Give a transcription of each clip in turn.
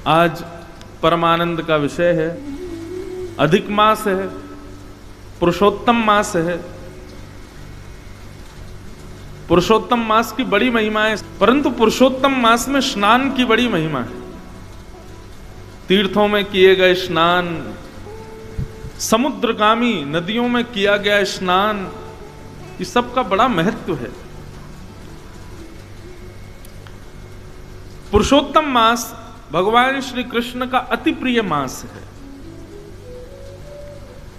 आज परमानंद का विषय है, अधिक मास है, पुरुषोत्तम मास है। पुरुषोत्तम मास की बड़ी महिमा है, परंतु पुरुषोत्तम मास में स्नान की बड़ी महिमा है। तीर्थों में किए गए स्नान, समुद्रगामी नदियों में किया गया स्नान, इस सब का बड़ा महत्व है। पुरुषोत्तम मास भगवान श्री कृष्ण का अति प्रिय मास है।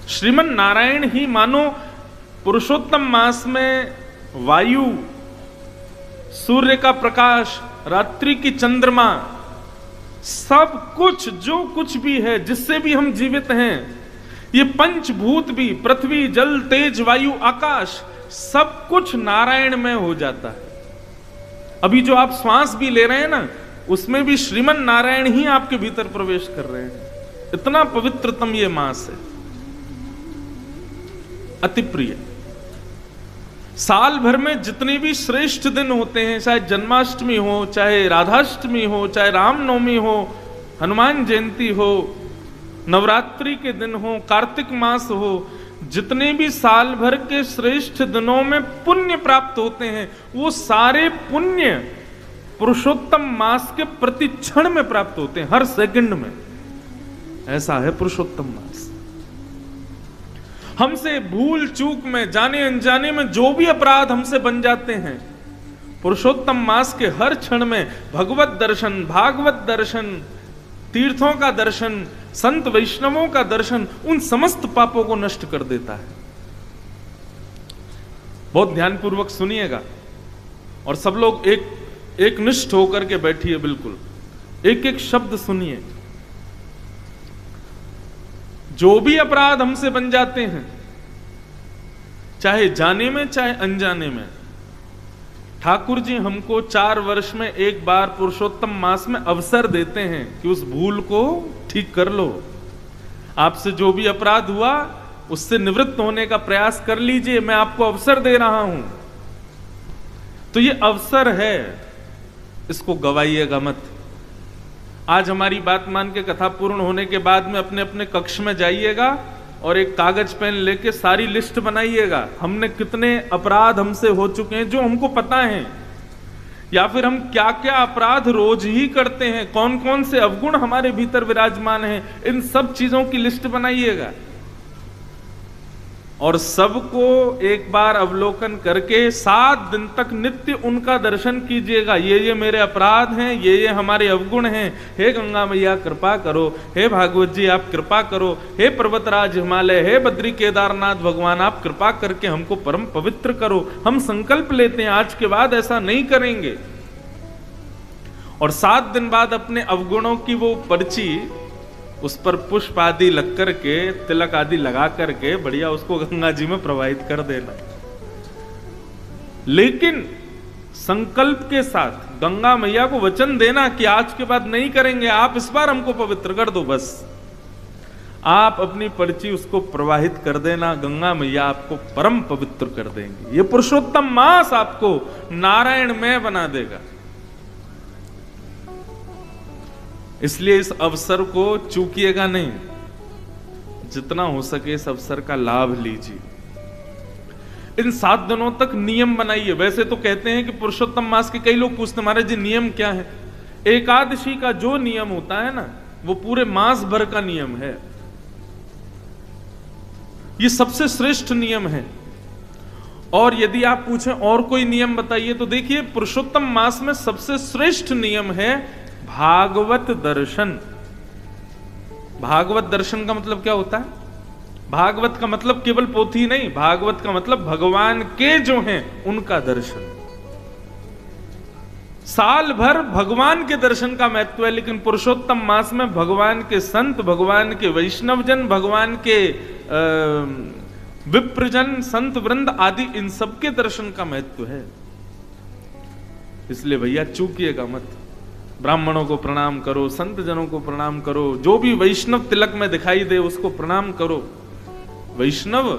श्रीमन नारायण ही मानो पुरुषोत्तम मास में वायु, सूर्य का प्रकाश, रात्रि की चंद्रमा, सब कुछ जो कुछ भी है, जिससे भी हम जीवित हैं, ये पंचभूत भी, पृथ्वी, जल, तेज, वायु, आकाश, सब कुछ नारायण में हो जाता है। अभी जो आप श्वास भी ले रहे हैं ना, उसमें भी श्रीमन नारायण ही आपके भीतर प्रवेश कर रहे हैं। इतना पवित्रतम ये मास है, अति प्रिय। साल भर में जितने भी श्रेष्ठ दिन होते हैं, चाहे जन्माष्टमी हो, चाहे राधाष्टमी हो, चाहे रामनवमी हो, हनुमान जयंती हो, नवरात्रि के दिन हो, कार्तिक मास हो, जितने भी साल भर के श्रेष्ठ दिनों में पुण्य प्राप्त होते हैं, वो सारे पुण्य पुरुषोत्तम मास के प्रति क्षण में प्राप्त होते हैं, हर सेकंड में। ऐसा है पुरुषोत्तम मास। हमसे भूल चूक में, जाने अनजाने में जो भी अपराध हमसे बन जाते हैं, पुरुषोत्तम मास के हर क्षण में भगवत दर्शन, भागवत दर्शन, तीर्थों का दर्शन, संत वैष्णवों का दर्शन उन समस्त पापों को नष्ट कर देता है। बहुत ध्यानपूर्वक सुनिएगा और सब लोग एक निष्ठ होकर के बैठिए, बिल्कुल एक एक शब्द सुनिए। जो भी अपराध हमसे बन जाते हैं, चाहे जाने में चाहे अनजाने में, ठाकुर जी हमको 4 वर्ष में एक बार पुरुषोत्तम मास में अवसर देते हैं कि उस भूल को ठीक कर लो। आपसे जो भी अपराध हुआ उससे निवृत्त होने का प्रयास कर लीजिए, मैं आपको अवसर दे रहा हूं। तो ये अवसर है, इसको गवाइएगा मत। आज हमारी बात मान के कथा पूर्ण होने के बाद में अपने अपने कक्ष में जाइएगा और एक कागज पेन लेके सारी लिस्ट बनाइएगा, हमने कितने अपराध हमसे हो चुके हैं जो हमको पता है, या फिर हम क्या क्या अपराध रोज ही करते हैं, कौन कौन से अवगुण हमारे भीतर विराजमान हैं, इन सब चीजों की लिस्ट बनाइएगा और सबको एक बार अवलोकन करके 7 दिन तक नित्य उनका दर्शन कीजिएगा। ये मेरे अपराध हैं, ये हमारे अवगुण हैं, हे गंगा मैया कृपा करो, हे भागवत जी आप कृपा करो, हे पर्वतराज हिमालय, हे बद्री केदारनाथ भगवान आप कृपा करके हमको परम पवित्र करो। हम संकल्प लेते हैं आज के बाद ऐसा नहीं करेंगे। और 7 दिन बाद अपने अवगुणों की वो पर्ची, उस पर पुष्प आदि लग करके, तिलक आदि लगा करके बढ़िया उसको गंगा जी में प्रवाहित कर देना। लेकिन संकल्प के साथ गंगा मैया को वचन देना कि आज के बाद नहीं करेंगे, आप इस बार हमको पवित्र कर दो। बस आप अपनी पर्ची उसको प्रवाहित कर देना, गंगा मैया आपको परम पवित्र कर देंगे। ये पुरुषोत्तम मास आपको नारायण में बना देगा। इसलिए इस अवसर को चूकिएगा नहीं, जितना हो सके इस अवसर का लाभ लीजिए। इन 7 दिनों तक नियम बनाइए। वैसे तो कहते हैं कि पुरुषोत्तम मास के, कई लोग पूछते महाराज जी नियम क्या है? एकादशी का जो नियम होता है ना, वो पूरे मास भर का नियम है। ये सबसे श्रेष्ठ नियम है। और यदि आप पूछें और कोई नियम बताइए, तो देखिए पुरुषोत्तम मास में सबसे श्रेष्ठ नियम है भागवत दर्शन। भागवत दर्शन का मतलब क्या होता है? भागवत का मतलब केवल पोथी नहीं, भागवत का मतलब भगवान के जो हैं उनका दर्शन। साल भर भगवान के दर्शन का महत्व है, लेकिन पुरुषोत्तम मास में भगवान के संत, भगवान के वैष्णवजन, भगवान के विप्रजन, संत वृंद आदि, इन सबके दर्शन का महत्व है। इसलिए भैया चूकिएगा मत। ब्राह्मणों को प्रणाम करो, संत जनों को प्रणाम करो, जो भी वैष्णव तिलक में दिखाई दे उसको प्रणाम करो। वैष्णव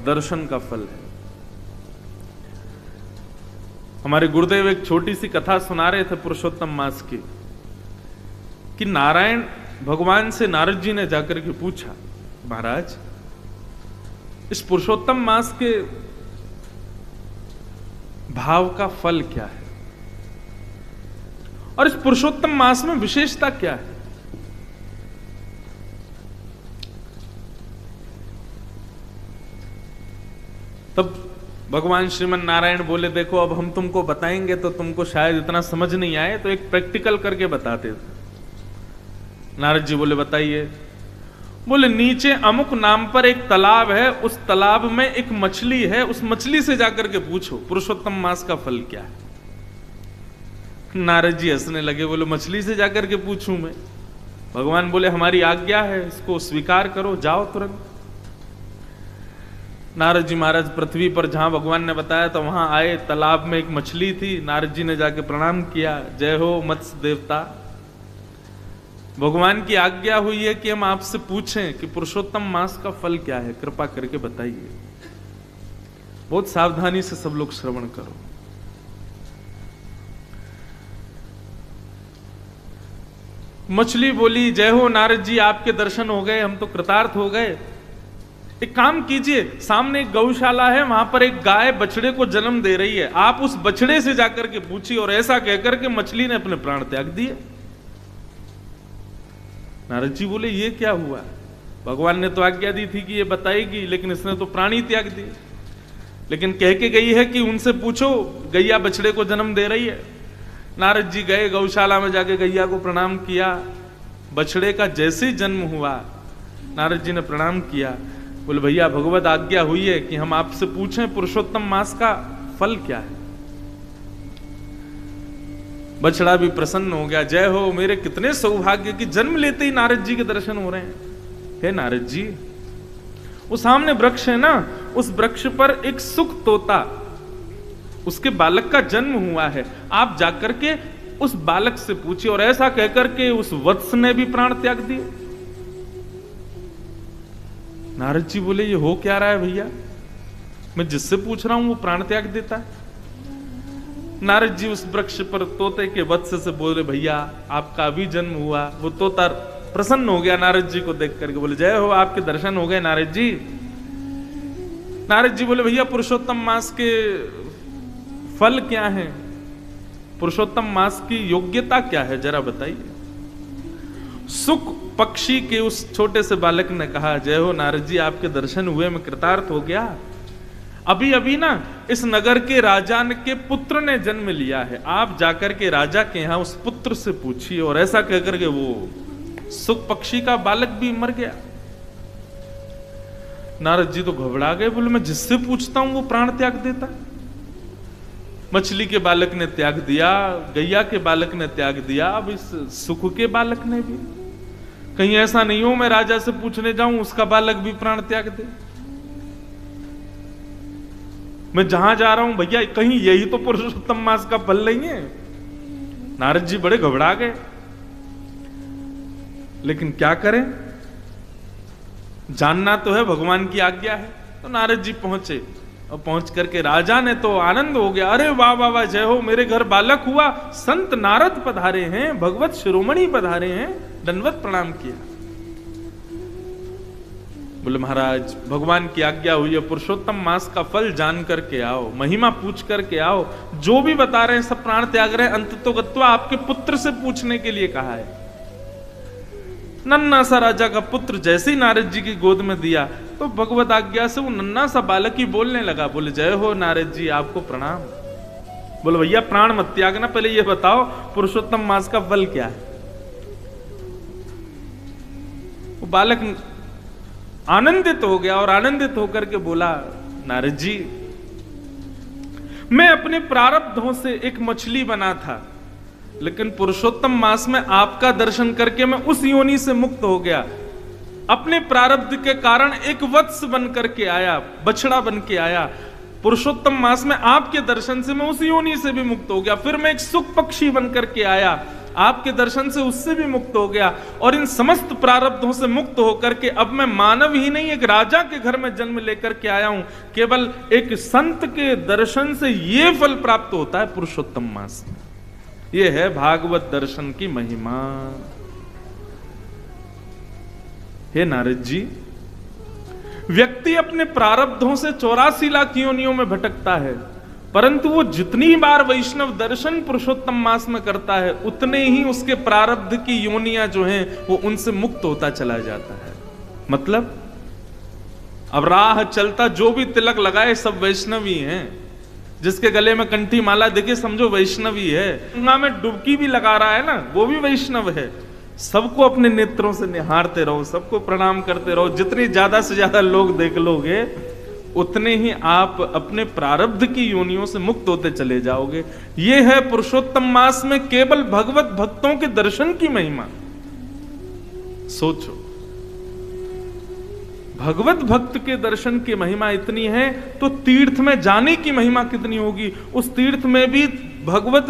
दर्शन का फल है। हमारे गुरुदेव एक छोटी सी कथा सुना रहे थे पुरुषोत्तम मास की, कि नारायण भगवान से नारद जी ने जाकर के पूछा, महाराज इस पुरुषोत्तम मास के भाव का फल क्या है और इस पुरुषोत्तम मास में विशेषता क्या है? तब भगवान श्रीमन नारायण बोले, देखो अब हम तुमको बताएंगे तो तुमको शायद इतना समझ नहीं आए, तो एक प्रैक्टिकल करके बताते। नारद जी बोले, बताइए। बोले, नीचे अमुक नाम पर एक तालाब है, उस तालाब में एक मछली है, उस मछली से जाकर के पूछो पुरुषोत्तम मास का फल क्या है। नारद जी हंसने लगे, बोले मछली से जाकर के पूछूं मैं? भगवान बोले, हमारी आज्ञा है, इसको स्वीकार करो, जाओ तुरंत। नारद जी महाराज पृथ्वी पर जहां भगवान ने बताया तो वहां आए, तालाब में एक मछली थी। नारद जी ने जाके प्रणाम किया, जय हो मत्स्य देवता, भगवान की आज्ञा हुई है कि हम आपसे पूछें कि पुरुषोत्तम मास का फल क्या है, कृपा करके बताइए। बहुत सावधानी से सब लोग श्रवण करो। मछली बोली, जय हो नारद जी, आपके दर्शन हो गए, हम तो कृतार्थ हो गए। एक काम कीजिए, सामने एक गौशाला है, वहां पर एक गाय बछड़े को जन्म दे रही है, आप उस बछड़े से जाकर के पूछिए। और ऐसा कहकर के मछली ने अपने प्राण त्याग दिए। नारद जी बोले, ये क्या हुआ? भगवान ने तो आज्ञा दी थी कि ये बताएगी, लेकिन इसने तो प्राणी त्याग दिए। लेकिन कह के गई है कि उनसे पूछो, गैया बछड़े को जन्म दे रही है। नारद जी गए गौशाला में, जाके गैया को प्रणाम किया। बछड़े का जैसे ही जन्म हुआ, नारद जी ने प्रणाम किया, बोले भैया भगवत आज्ञा हुई है कि हम आपसे पूछें पुरुषोत्तम मास का फल क्या है। बछड़ा भी प्रसन्न हो गया, जय हो, मेरे कितने सौभाग्य कि जन्म लेते ही नारद जी के दर्शन हो रहे हैं। हे नारद जी, वो सामने वृक्ष है ना, उस वृक्ष पर एक सुख तोता, उसके बालक का जन्म हुआ है, आप जाकर के उस बालक से पूछिए। और ऐसा कहकर के उस वत्स ने भी प्राण त्याग दिए। नारद जी बोले, ये हो क्या रहा है भैया? मैं जिससे पूछ रहा हूं वो प्राण त्याग देता है। नारद जी उस वृक्ष पर तोते के वत्स से बोले, भैया आपका अभी जन्म हुआ। वो तोता प्रसन्न हो गया नारद जी को देख करके, बोले जय हो, आपके दर्शन हो गए नारद जी। नारद जी बोले, भैया पुरुषोत्तम मास के फल क्या है, पुरुषोत्तम मास की योग्यता क्या है, जरा बताइए। सुख पक्षी के उस छोटे से बालक ने कहा, जय हो नारद जी, आपके दर्शन हुए, मैं कृतार्थ हो गया। अभी अभी ना इस नगर के राजा के पुत्र ने जन्म लिया है, आप जाकर के राजा के यहां उस पुत्र से पूछिए। और ऐसा कहकर के वो सुख पक्षी का बालक भी मर गया। नारद जी तो घबरा गए, बोले मैं जिससे पूछता हूं वो प्राण त्याग देता। मछली के बालक ने त्याग दिया, गैया के बालक ने त्याग दिया, अब इस सुख के बालक ने भी। कहीं ऐसा नहीं हो मैं राजा से पूछने जाऊं उसका बालक भी प्राण त्याग दे। मैं जहां जा रहा हूं भैया, कहीं यही तो पुरुषोत्तम मास का फल नहीं है। नारद जी बड़े घबरा गए, लेकिन क्या करें, जानना तो है, भगवान की आज्ञा है। तो नारद जी पहुंचे, और पहुंच करके राजा ने तो आनंद हो गया, अरे वाह वाह वाह, जय हो, मेरे घर बालक हुआ, संत नारद पधारे हैं, भगवत शिरोमणि पधारे हैं, दंडवत प्रणाम किया। बोले महाराज भगवान की आज्ञा हुई है, पुरुषोत्तम मास का फल जान करके आओ, महिमा पूछ करके आओ। जो भी बता रहे हैं सब प्राण त्याग रहे हैं, अंततो गत्वा आपके पुत्र से पूछने के लिए कहा है। नन्ना सा राजा का पुत्र जैसे ही नारद जी की गोद में दिया, तो भगवत आज्ञा से वो नन्ना सा बालक ही बोलने लगा। बोले जय हो नारद जी, आपको प्रणाम। बोले भैया प्राण मत त्यागना, पहले ये बताओ पुरुषोत्तम मास का फल क्या है। वो बालक आनंदित हो गया और आनंदित होकर के बोला, नारद जी मैं अपने प्रारब्धों से एक मछली बना था, लेकिन पुरुषोत्तम मास में आपका दर्शन करके मैं उस योनि से मुक्त हो गया। अपने प्रारब्ध के कारण एक वत्स बन करके आया, बछड़ा बन के आया। पुरुषोत्तम मास में आपके दर्शन से मैं उस योनि से भी मुक्त हो गया। फिर मैं एक सुख पक्षी बन करके आया, आपके दर्शन से उससे भी मुक्त हो गया। और इन समस्त प्रारब्धों से मुक्त होकर के अब मैं मानव ही नहीं, एक राजा के घर में जन्म लेकर के आया हूं। केवल एक संत के दर्शन से ये फल प्राप्त होता है पुरुषोत्तम मास में। ये है भागवत दर्शन की महिमा। हे नारद जी, व्यक्ति अपने प्रारब्धों से 84 लाख योनियों में भटकता है, परंतु वो जितनी बार वैष्णव दर्शन पुरुषोत्तम मास में करता है, उतने ही उसके प्रारब्ध की योनियां जो हैं वो उनसे मुक्त होता चला जाता है। मतलब अब राह चलता जो भी तिलक लगाए सब वैष्णवी हैं, जिसके गले में कंठी माला दिखे समझो वैष्णवी है, गंगा में डुबकी भी लगा रहा है ना वो भी वैष्णव है। सबको अपने नेत्रों से निहारते रहो, सबको प्रणाम करते रहो। जितनी ज्यादा से ज्यादा लोग देख लोगे उतने ही आप अपने प्रारब्ध की योनियों से मुक्त होते चले जाओगे। यह है पुरुषोत्तम मास में केवल भगवत भक्तों के दर्शन की महिमा। सोचो, भगवत भक्त के दर्शन की महिमा इतनी है तो तीर्थ में जाने की महिमा कितनी होगी। उस तीर्थ में भी भगवत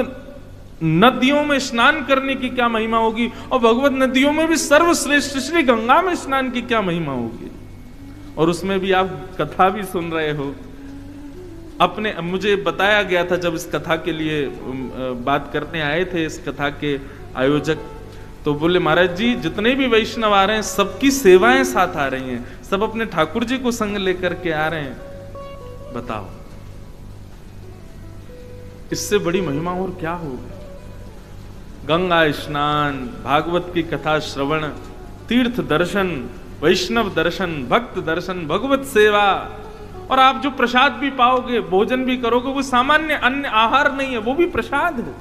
नदियों में स्नान करने की क्या महिमा होगी, और भगवत नदियों में भी सर्वश्रेष्ठ श्री गंगा में स्नान की क्या महिमा होगी। और उसमें भी आप कथा भी सुन रहे हो। अपने मुझे बताया गया था जब इस कथा के लिए बात करने आए थे इस कथा के आयोजक, तो बोले महाराज जी जितने भी वैष्णव आ रहे हैं सबकी सेवाएं साथ आ रही हैं, सब अपने ठाकुर जी को संग लेकर के आ रहे हैं। बताओ इससे बड़ी महिमा और क्या होगी। गंगा स्नान, भागवत की कथा श्रवण, तीर्थ दर्शन, वैष्णव दर्शन, भक्त दर्शन, भगवत सेवा, और आप जो प्रसाद भी पाओगे, भोजन भी करोगे, वो सामान्य अन्य आहार नहीं है, वो भी प्रसाद है।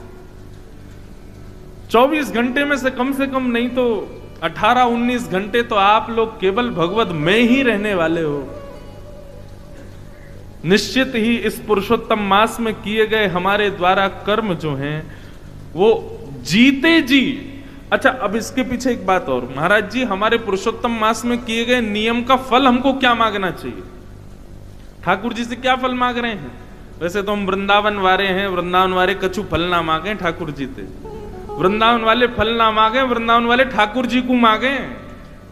24 घंटे में से कम नहीं तो 18-19 घंटे तो आप लोग केवल भगवत में ही रहने वाले हो। निश्चित ही इस पुरुषोत्तम मास में किए गए हमारे द्वारा कर्म जो हैं वो जीते जी। अच्छा, अब इसके पीछे एक बात और, महाराज जी हमारे पुरुषोत्तम मास में किए गए नियम का फल हमको क्या मांगना चाहिए? ठाकुर जी से क्या फल मांग रहे हैं? वैसे तो हम वृंदावन वाले हैं, वृंदावन वाले कछु फल ना मांगे ठाकुर जी से, वृंदावन वाले फल ना मांगे, वृंदावन वाले ठाकुर जी को मांगे।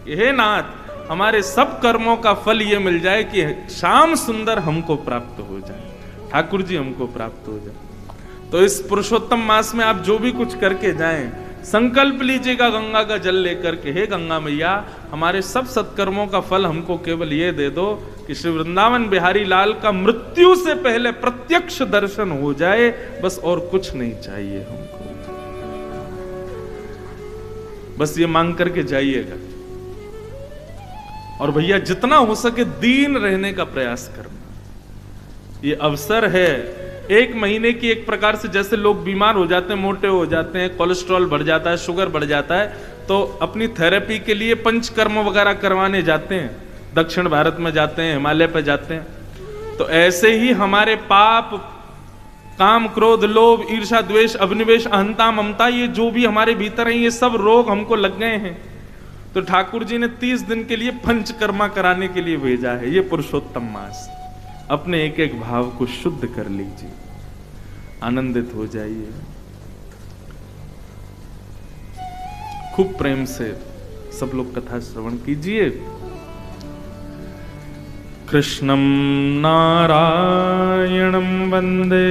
हे नाथ हमारे सब कर्मों का फल ये मिल जाए कि श्याम सुंदर हमको प्राप्त हो जाए, ठाकुर जी हमको प्राप्त हो जाए। तो इस पुरुषोत्तम मास में आप जो भी कुछ करके जाएं, संकल्प लीजिएगा गंगा का जल लेकर के, हे गंगा मैया हमारे सब सत्कर्मों का फल हमको केवल ये दे दो कि श्री वृंदावन बिहारी लाल का मृत्यु से पहले प्रत्यक्ष दर्शन हो जाए, बस और कुछ नहीं चाहिए हमको। बस ये मांग करके जाइएगा। और भैया जितना हो सके दीन रहने का प्रयास करना। ये अवसर है, 1 महीने की एक प्रकार से जैसे लोग बीमार हो जाते हैं, मोटे हो जाते हैं, कोलेस्ट्रॉल बढ़ जाता है, शुगर बढ़ जाता है, तो अपनी थेरेपी के लिए पंचकर्म वगैरह करवाने जाते हैं, दक्षिण भारत में जाते हैं, हिमालय पे जाते हैं। तो ऐसे ही हमारे पाप, काम, क्रोध, लोभ, ईर्ष्या, द्वेष, अभिनिवेश, अहंता, ममता, ये जो भी हमारे भीतर हैं, ये सब रोग हमको लग गए हैं। तो ठाकुर जी ने 30 दिन के लिए पंचकर्मा कराने के लिए भेजा है। ये पुरुषोत्तम मास, अपने एक एक भाव को शुद्ध कर लीजिए, आनंदित हो जाइए। खूब प्रेम से सब लोग कथा श्रवण कीजिए। कृष्णं नारायणं वंदे,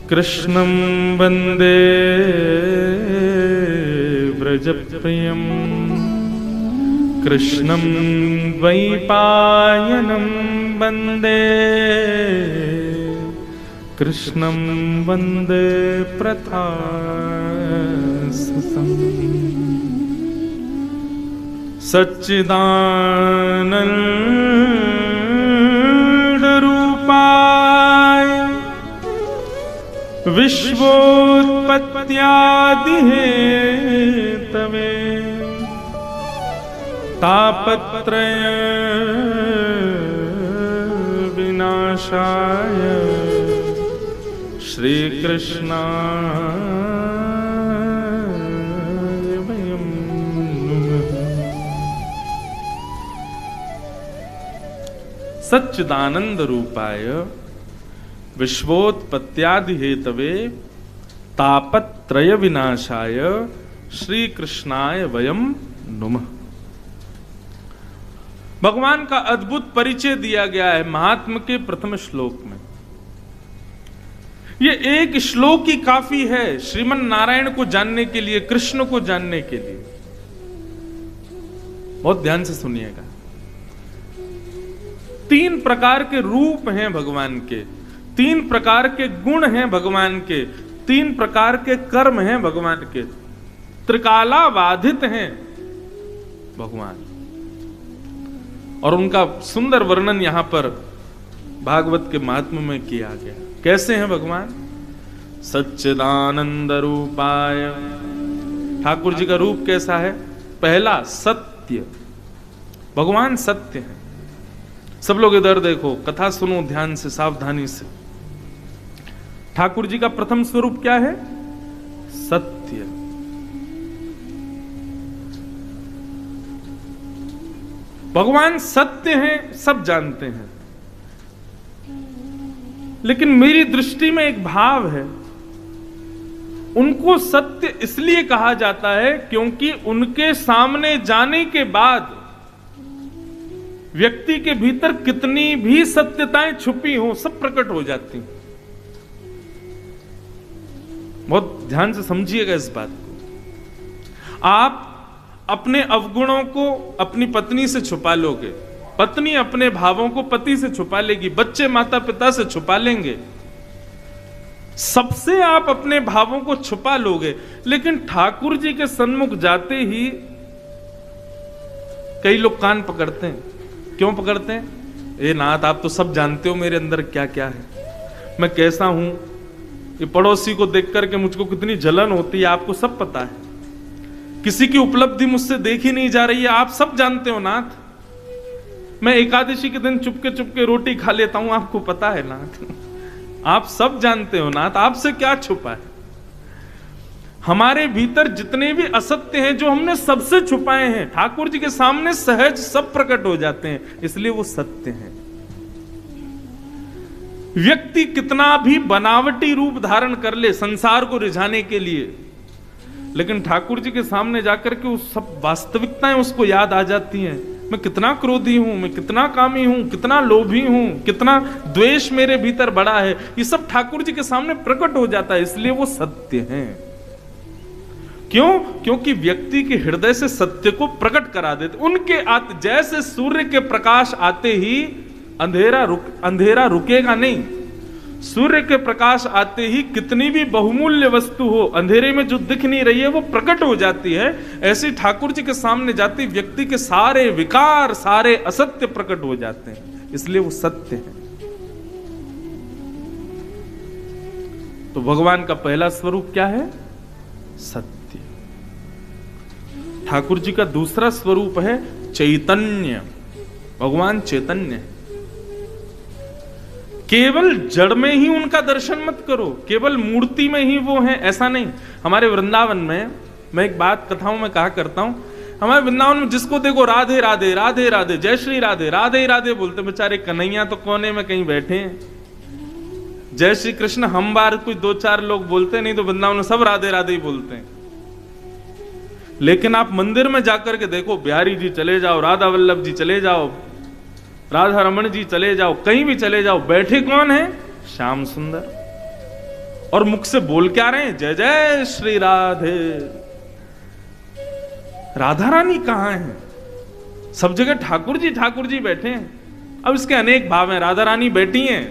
कृष्णं वंदे व्रजप्रियं, कृष्णं द्वैपायनं वंदे, कृष्णं वंदे प्रथासुतं। सच्चिदानंद रूपाय विश्वोत्पत्त्यादि हेतवे, तापत्रय विनाशाय श्री कृष्णाय वयं नमः। सच्चिदानंद रूपाय विश्वोत्पत्त्यादि हेतवे, तापत्रय विनाशाय श्री कृष्णाय वयं नमः। भगवान का अद्भुत परिचय दिया गया है महात्म के प्रथम श्लोक में। ये एक श्लोक ही काफी है श्रीमन नारायण को जानने के लिए, कृष्ण को जानने के लिए। बहुत ध्यान से सुनिएगा। 3 प्रकार के रूप हैं भगवान के, 3 प्रकार के गुण हैं भगवान के, 3 प्रकार के कर्म हैं भगवान के, त्रिकालाबाधित हैं भगवान। और उनका सुंदर वर्णन यहां पर भागवत के महात्म्य में किया गया। कैसे हैं भगवान? सच्चिदानंद रूपाय। ठाकुर जी का रूप कैसा है? पहला सत्य, भगवान सत्य है। सब लोग इधर देखो, कथा सुनो ध्यान से, सावधानी से। ठाकुर जी का प्रथम स्वरूप क्या है? सत्य। भगवान सत्य हैं, सब जानते हैं, लेकिन मेरी दृष्टि में एक भाव है, उनको सत्य इसलिए कहा जाता है क्योंकि उनके सामने जाने के बाद व्यक्ति के भीतर कितनी भी सत्यताएं छुपी हो सब प्रकट हो जाती हैं। बहुत ध्यान से समझिएगा इस बात को। आप अपने अवगुणों को अपनी पत्नी से छुपा लोगे, पत्नी अपने भावों को पति से छुपा लेगी, बच्चे माता पिता से छुपा लेंगे, सबसे आप अपने भावों को छुपा लोगे। लेकिन ठाकुर जी के सन्मुख जाते ही कई लोग कान पकड़ते हैं। क्यों पकड़ते हैं? ए नाथ, आप तो सब जानते हो मेरे अंदर क्या क्या है, मैं कैसा हूं, ये पड़ोसी को देख करके मुझको कितनी जलन होती है, आपको सब पता है। किसी की उपलब्धि मुझसे देखी नहीं जा रही है, आप सब जानते हो नाथ। मैं एकादशी के दिन चुपके चुपके रोटी खा लेता हूं, आपको पता है नाथ। आप सब जानते हो नाथ, आपसे क्या छुपा है। हमारे भीतर जितने भी असत्य हैं जो हमने सबसे छुपाए हैं, ठाकुर जी के सामने सहज सब प्रकट हो जाते हैं, इसलिए वो सत्य हैं। व्यक्ति कितना भी बनावटी रूप धारण कर ले संसार को रिझाने के लिए, लेकिन ठाकुर जी के सामने जाकर के उस सब वास्तविकताएं उसको याद आ जाती हैं। मैं कितना क्रोधी हूं, मैं कितना कामी हूं, कितना लोभी हूं, कितना द्वेष मेरे भीतर बड़ा है, ये सब ठाकुर जी के सामने प्रकट हो जाता है, इसलिए वो सत्य हैं। क्यों? क्योंकि व्यक्ति के हृदय से सत्य को प्रकट करा देते। उनके जैसे सूर्य के प्रकाश आते ही अंधेरा रुकेगा नहीं। सूर्य के प्रकाश आते ही कितनी भी बहुमूल्य वस्तु हो, अंधेरे में जो दिख नहीं रही है वो प्रकट हो जाती है। ऐसे ठाकुर जी के सामने जाते व्यक्ति के सारे विकार, सारे असत्य प्रकट हो जाते हैं, इसलिए वो सत्य है। तो भगवान का पहला स्वरूप क्या है? सत्य। ठाकुर जी का दूसरा स्वरूप है चैतन्य। भगवान चैतन्य है। केवल जड़ में ही उनका दर्शन मत करो, केवल मूर्ति में ही वो है, ऐसा नहीं। हमारे वृंदावन में, मैं एक बात कथाओं में कहा करता हूं, हमारे वृंदावन में जिसको देखो राधे राधे राधे राधे, जय श्री राधे राधे राधे बोलते, बेचारे कन्हैया तो कोने में कहीं बैठे हैं। जय श्री कृष्ण हम बार कोई 2-4 लोग बोलते, नहीं तो वृंदावन में सब राधे राधे ही बोलते हैं। लेकिन आप मंदिर में जाकर के देखो, बिहारी जी चले जाओ, राधा वल्लभ जी चले जाओ, राधा रमन जी चले जाओ, कहीं भी चले जाओ, बैठे कौन है? श्याम सुंदर। और मुख से बोल क्या रहे हैं? जय जय श्री राधे। राधा रानी कहां है? सब जगह ठाकुर जी बैठे हैं। अब इसके अनेक भाव हैं। राधा रानी बैठी हैं,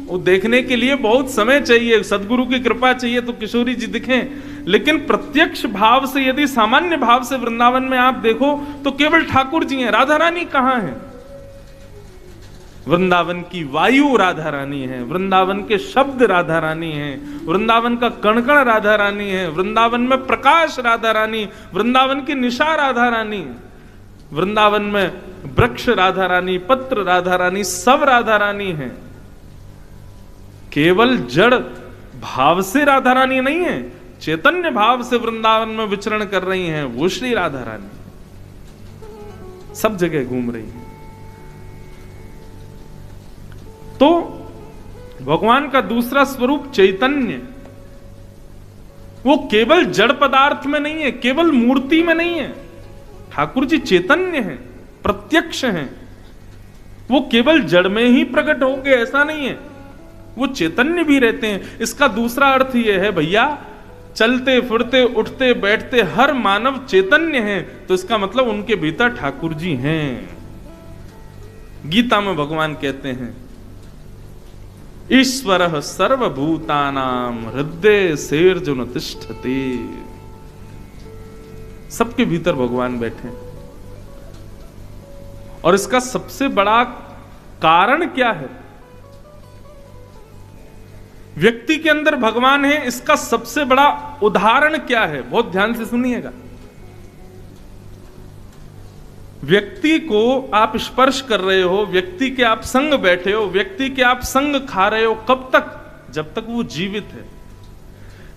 वो देखने के लिए बहुत समय चाहिए, सदगुरु की कृपा चाहिए तो किशोरी जी दिखें। लेकिन प्रत्यक्ष भाव से, यदि सामान्य भाव से वृंदावन में आप देखो तो केवल ठाकुर जी हैं। राधा रानी कहां है? वृंदावन की वायु राधा रानी है, वृंदावन के शब्द राधा रानी है, वृंदावन का कण-कण राधा रानी है, वृंदावन में प्रकाश राधा रानी, वृंदावन की निशा राधा रानी, वृंदावन में वृक्ष राधा रानी, पत्र राधा रानी, सब राधा रानी है। केवल जड़ भाव से राधा रानी नहीं है, चैतन्य भाव से वृंदावन में विचरण कर रही हैं, वो श्री राधा रानी सब जगह घूम रही है। तो भगवान का दूसरा स्वरूप चैतन्य, वो केवल जड़ पदार्थ में नहीं है, केवल मूर्ति में नहीं है। ठाकुर जी चैतन्य हैं, प्रत्यक्ष हैं। वो केवल जड़ में ही प्रकट हो गए ऐसा नहीं है, वो चैतन्य भी रहते हैं। इसका दूसरा अर्थ यह है भैया चलते फिरते उठते बैठते हर मानव चैतन्य है, तो इसका मतलब उनके भीतर ठाकुर जी हैं। गीता में भगवान कहते हैं ईश्वरः सर्वभूतानां हृदय सेर्जुन तिष्ठते। सबके भीतर भगवान बैठे हैं। और इसका सबसे बड़ा कारण क्या है? व्यक्ति के अंदर भगवान है, इसका सबसे बड़ा उदाहरण क्या है? बहुत ध्यान से सुनिएगा। व्यक्ति को आप स्पर्श कर रहे हो, व्यक्ति के आप संग बैठे हो, व्यक्ति के आप संग खा रहे हो, कब तक? जब तक वो जीवित है।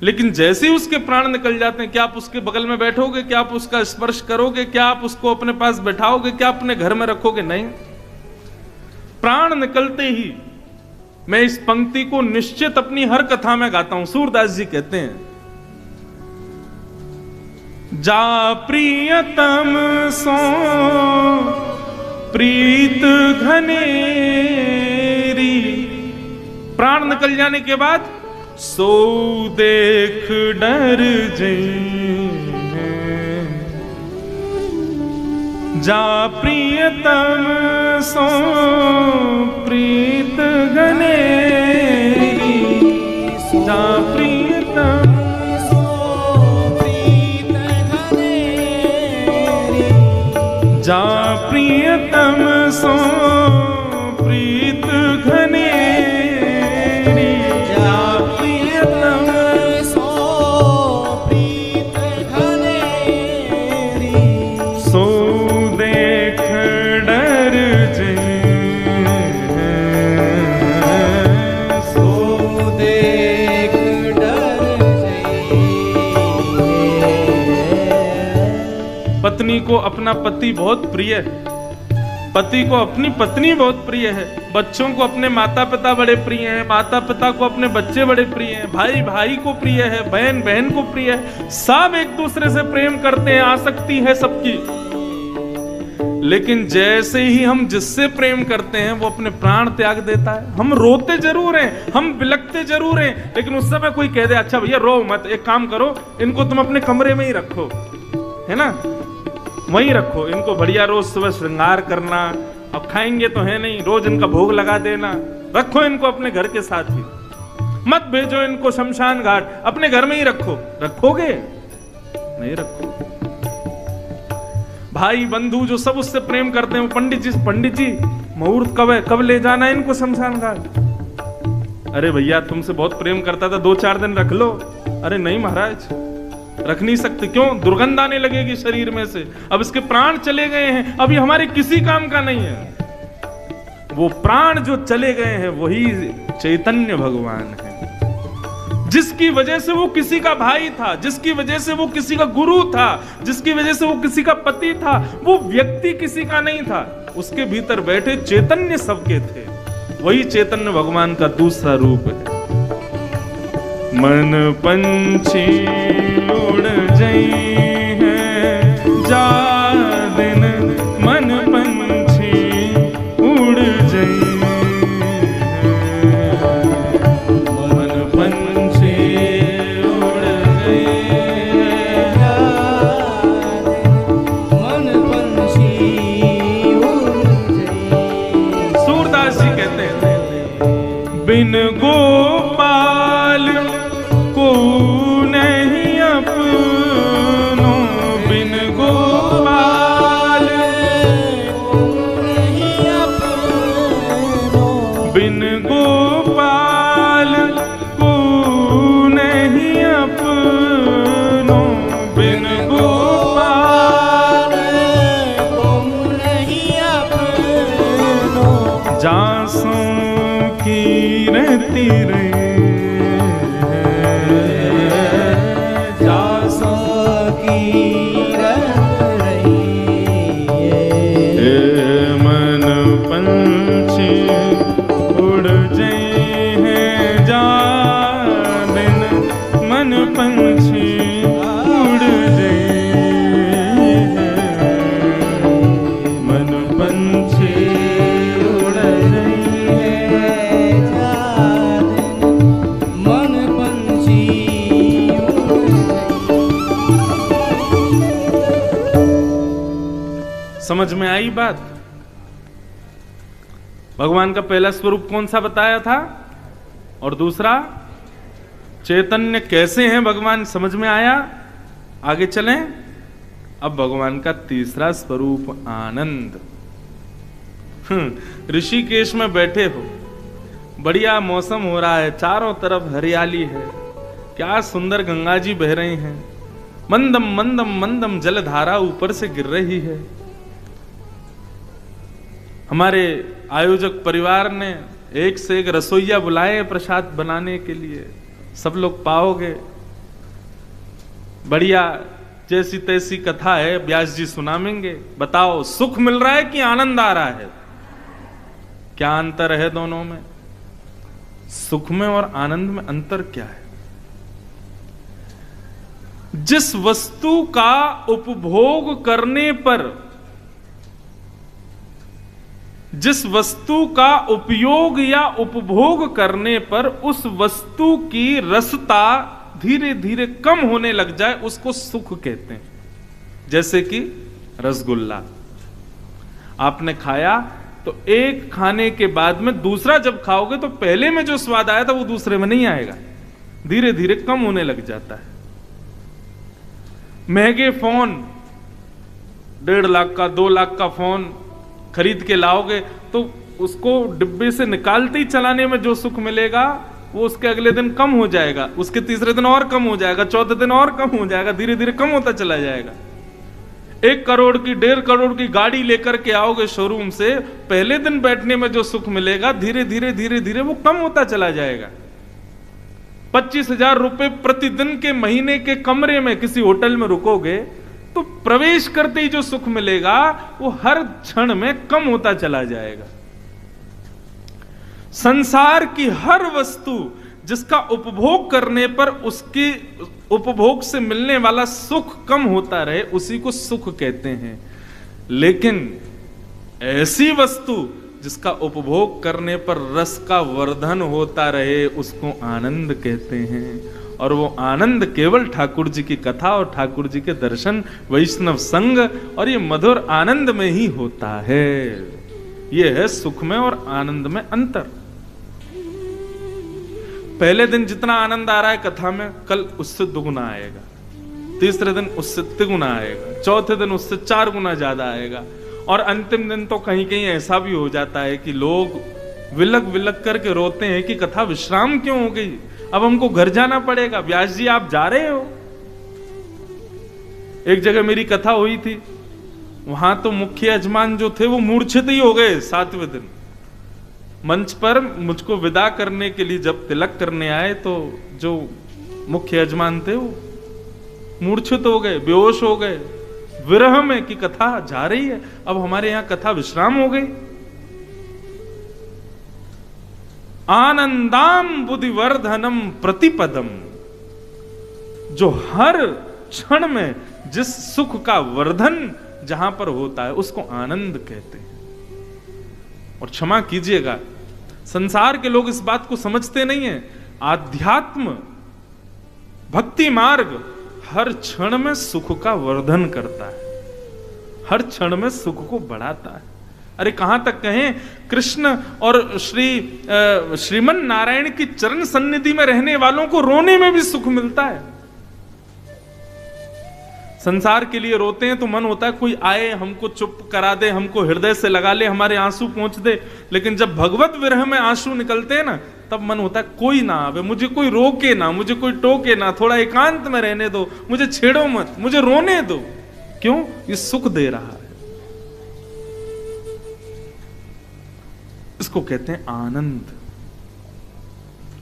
लेकिन जैसे ही उसके प्राण निकल जाते हैं, क्या आप उसके बगल में बैठोगे? क्या आप उसका स्पर्श करोगे? क्या आप उसको अपने पास बैठाओगे? क्या अपने घर में रखोगे? नहीं। प्राण निकलते ही मैं इस पंक्ति को निश्चित अपनी हर कथा में गाता हूं। सूरदास जी कहते हैं जा प्रियतम सो प्रीत घनेरी। प्राण निकल जाने के बाद सो देख डर जइने। जा प्रियतम सो प्रीत घनेरी। जा प्रियतम सो प्रीत घनेरी। जा प्रियतम सो प्रीत घनेरी। जा प्रियतम सो प्रीत घनेरी। सो देख डर जइने। सो देख डर जइने। पत्नी को अपना पति बहुत प्रिय है, पति को अपनी पत्नी बहुत प्रिय है, बच्चों को अपने माता पिता बड़े प्रिय हैं, माता पिता को अपने बच्चे बड़े प्रिय हैं, भाई भाई को प्रिय है, बहन बहन को प्रिय है। सब एक दूसरे से प्रेम करते हैं, आसक्ति है सबकी। लेकिन जैसे ही हम जिससे प्रेम करते हैं वो अपने प्राण त्याग देता है। हम रोते जरूर हैं, हम बिलखते जरूर हैं, लेकिन उस समय कोई कह दे अच्छा भैया रो मत, एक काम करो इनको तुम अपने कमरे में ही रखो, है ना, वहीं रखो इनको, बढ़िया रोज सुबह श्रृंगार करना, अब खाएंगे तो है नहीं, रोज इनका भोग लगा देना, रखो इनको अपने घर के साथ ही, मत भेजो इनको शमशान घाट, अपने घर में ही रखो। रखोगे? नहीं रखो। भाई बंधु जो सब उससे प्रेम करते हैं, वो पंडित जी मुहूर्त कब है, कब ले जाना है इनको शमशान घाट? अरे भैया तुमसे बहुत प्रेम करता था, 2-4 दिन रख लो। अरे नहीं महाराज, रख नहीं सकते। क्यों? दुर्गंध आने लगेगी शरीर में से, अब इसके प्राण चले गए हैं, अब ये हमारे किसी काम का नहीं है। वो प्राण जो चले गए हैं वही चैतन्य भगवान है, जिसकी वजह से वो किसी का भाई था, जिसकी वजह से वो किसी का गुरु था, जिसकी वजह से वो किसी का पति था। वो व्यक्ति किसी का नहीं था, उसके भीतर बैठे चैतन्य सबके थे। वही चैतन्य भगवान का दूसरा रूप है। मन पंछी उड़ जई है जा दिन, मन पंछी उड़ जई है। मन पंछी उड़ जई है जा दिन, मन पंछी उड़ जई। सूरदास जी कहते हैं बिन गोपाल को नहीं अपनो, बिन गोपाल को नहीं अपनो, बिन गोपाल को नहीं अपनो, बिन गोपाल को नहीं अपनो। जासों की रहती रही समझ में आई बात? भगवान का पहला स्वरूप कौन सा बताया था, और दूसरा चैतन्य कैसे हैं भगवान, समझ में आया? आगे चलें। अब भगवान का तीसरा स्वरूप आनंद। ऋषिकेश में बैठे हो, बढ़िया मौसम हो रहा है, चारों तरफ हरियाली है, क्या सुंदर गंगा जी बह रही हैं, मंदम मंदम मंदम जलधारा ऊपर से गिर रही है। हमारे आयोजक परिवार ने एक से एक रसोइया बुलाए प्रसाद बनाने के लिए, सब लोग पाओगे। बढ़िया जैसी तैसी कथा है, व्यास जी सुनाएंगे। बताओ सुख मिल रहा है कि आनंद आ रहा है? क्या अंतर है दोनों में? सुख में और आनंद में अंतर क्या है? जिस वस्तु का उपभोग करने पर, जिस वस्तु का उपयोग या उपभोग करने पर उस वस्तु की रसता धीरे धीरे कम होने लग जाए, उसको सुख कहते हैं। जैसे कि रसगुल्ला आपने खाया, तो एक खाने के बाद में दूसरा जब खाओगे तो पहले में जो स्वाद आया था वो दूसरे में नहीं आएगा, धीरे धीरे कम होने लग जाता है। महंगे फोन, 1.5 लाख का 2 लाख का फोन खरीद के लाओगे तो उसको डिब्बे से निकालते ही चलाने में जो सुख मिलेगा वो उसके अगले दिन कम हो जाएगा, उसके तीसरे दिन और कम हो जाएगा, चौथे दिन और कम हो जाएगा, धीरे धीरे कम होता चला जाएगा। 1 करोड़ की 1.5 करोड़ की गाड़ी लेकर के आओगे शोरूम से, पहले दिन बैठने में जो सुख मिलेगा धीरे धीरे वो कम होता चला जाएगा। 25,000 रुपए प्रतिदिन के महीने के कमरे में किसी होटल में रुकोगे तो प्रवेश करते ही जो सुख मिलेगा वो हर क्षण में कम होता चला जाएगा। संसार की हर वस्तु जिसका उपभोग करने पर उसके उपभोग से मिलने वाला सुख कम होता रहे, उसी को सुख कहते हैं। लेकिन ऐसी वस्तु जिसका उपभोग करने पर रस का वर्धन होता रहे, उसको आनंद कहते हैं। और वो आनंद केवल ठाकुर जी की कथा और ठाकुर जी के दर्शन, वैष्णव संग और ये मधुर आनंद में ही होता है। ये है सुख में और आनंद में अंतर। पहले दिन जितना आनंद आ रहा है कथा में, कल उससे दुगुना आएगा, तीसरे दिन उससे तिगुना आएगा, चौथे दिन उससे 4 गुना ज्यादा आएगा, और अंतिम दिन तो कहीं कहीं ऐसा भी हो जाता है कि लोग विलक विलक करके रोते हैं कि कथा विश्राम क्यों हो गई, अब हमको घर जाना पड़ेगा। व्यास जी आप जा रहे हो? एक जगह मेरी कथा हुई थी, वहां तो मुख्य यजमान जो थे वो मूर्छित ही हो गए 7वें दिन। मंच पर मुझको विदा करने के लिए जब तिलक करने आए तो जो मुख्य यजमान थे वो मूर्छित हो गए, बेहोश हो गए, विरह में कि कथा जा रही है, अब हमारे यहां कथा विश्राम हो गई। आनंदाम बुद्धिवर्धनम प्रतिपदम, जो हर क्षण में जिस सुख का वर्धन जहां पर होता है उसको आनंद कहते हैं। और क्षमा कीजिएगा, संसार के लोग इस बात को समझते नहीं है। आध्यात्म भक्ति मार्ग हर क्षण में सुख का वर्धन करता है, हर क्षण में सुख को बढ़ाता है। अरे कहां तक कहें, कृष्ण और श्रीमन नारायण की चरण सन्निधि में रहने वालों को रोने में भी सुख मिलता है। संसार के लिए रोते हैं तो मन होता है कोई आए, हमको चुप करा दे, हमको हृदय से लगा ले, हमारे आंसू पहुंच दे। लेकिन जब भगवत विरह में आंसू निकलते हैं ना, तब मन होता है कोई ना आवे, मुझे कोई रोके ना, मुझे कोई टोके ना, थोड़ा एकांत में रहने दो, मुझे छेड़ो मत, मुझे रोने दो। क्यों? ये सुख दे रहा है। इसको कहते हैं आनंद,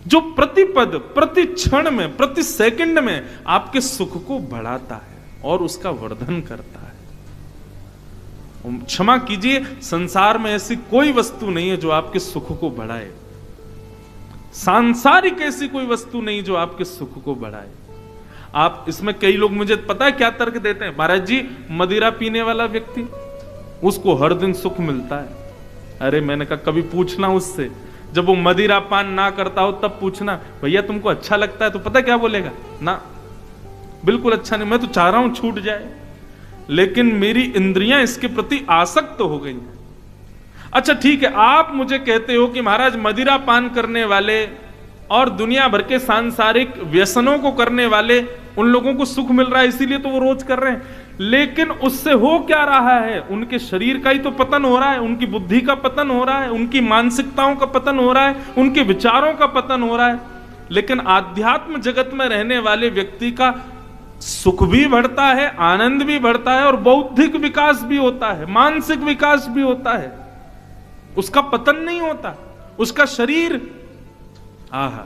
जो प्रतिपद, प्रति क्षण में, प्रति सेकंड में आपके सुख को बढ़ाता है और उसका वर्धन करता है। क्षमा कीजिए, संसार में ऐसी कोई वस्तु नहीं है जो आपके सुख को बढ़ाए। सांसारिक ऐसी कोई वस्तु नहीं जो आपके सुख को बढ़ाए। आप इसमें कई लोग मुझे पता है क्या तर्क देते हैं, महाराज जी मदिरा पीने वाला व्यक्ति उसको हर दिन सुख मिलता है। अरे मैंने कहा कभी पूछना उससे, जब वो मदिरा पान ना करता हो तब पूछना, भैया तुमको अच्छा लगता है? तो पता क्या बोलेगा, ना बिल्कुल अच्छा नहीं, मैं तो चाह रहा हूं छूट जाए। लेकिन मेरी इंद्रियां इसके प्रति आसक्त हो गई हैं। अच्छा ठीक है, आप मुझे कहते हो कि महाराज मदिरा पान करने वाले और दुनिया भर के सांसारिक व्यसनों को करने वाले, उन लोगों को सुख मिल रहा है इसीलिए तो वो रोज कर रहे हैं, लेकिन उससे हो क्या रहा है? उनके शरीर का ही तो पतन हो रहा है, उनकी बुद्धि का पतन हो रहा है, उनकी मानसिकताओं का पतन हो रहा है, उनके विचारों का पतन हो रहा है। लेकिन आध्यात्म जगत में रहने वाले व्यक्ति का सुख भी बढ़ता है, आनंद भी बढ़ता है और बौद्धिक विकास भी होता है, मानसिक विकास भी होता है, उसका पतन नहीं होता, उसका शरीर। आहा,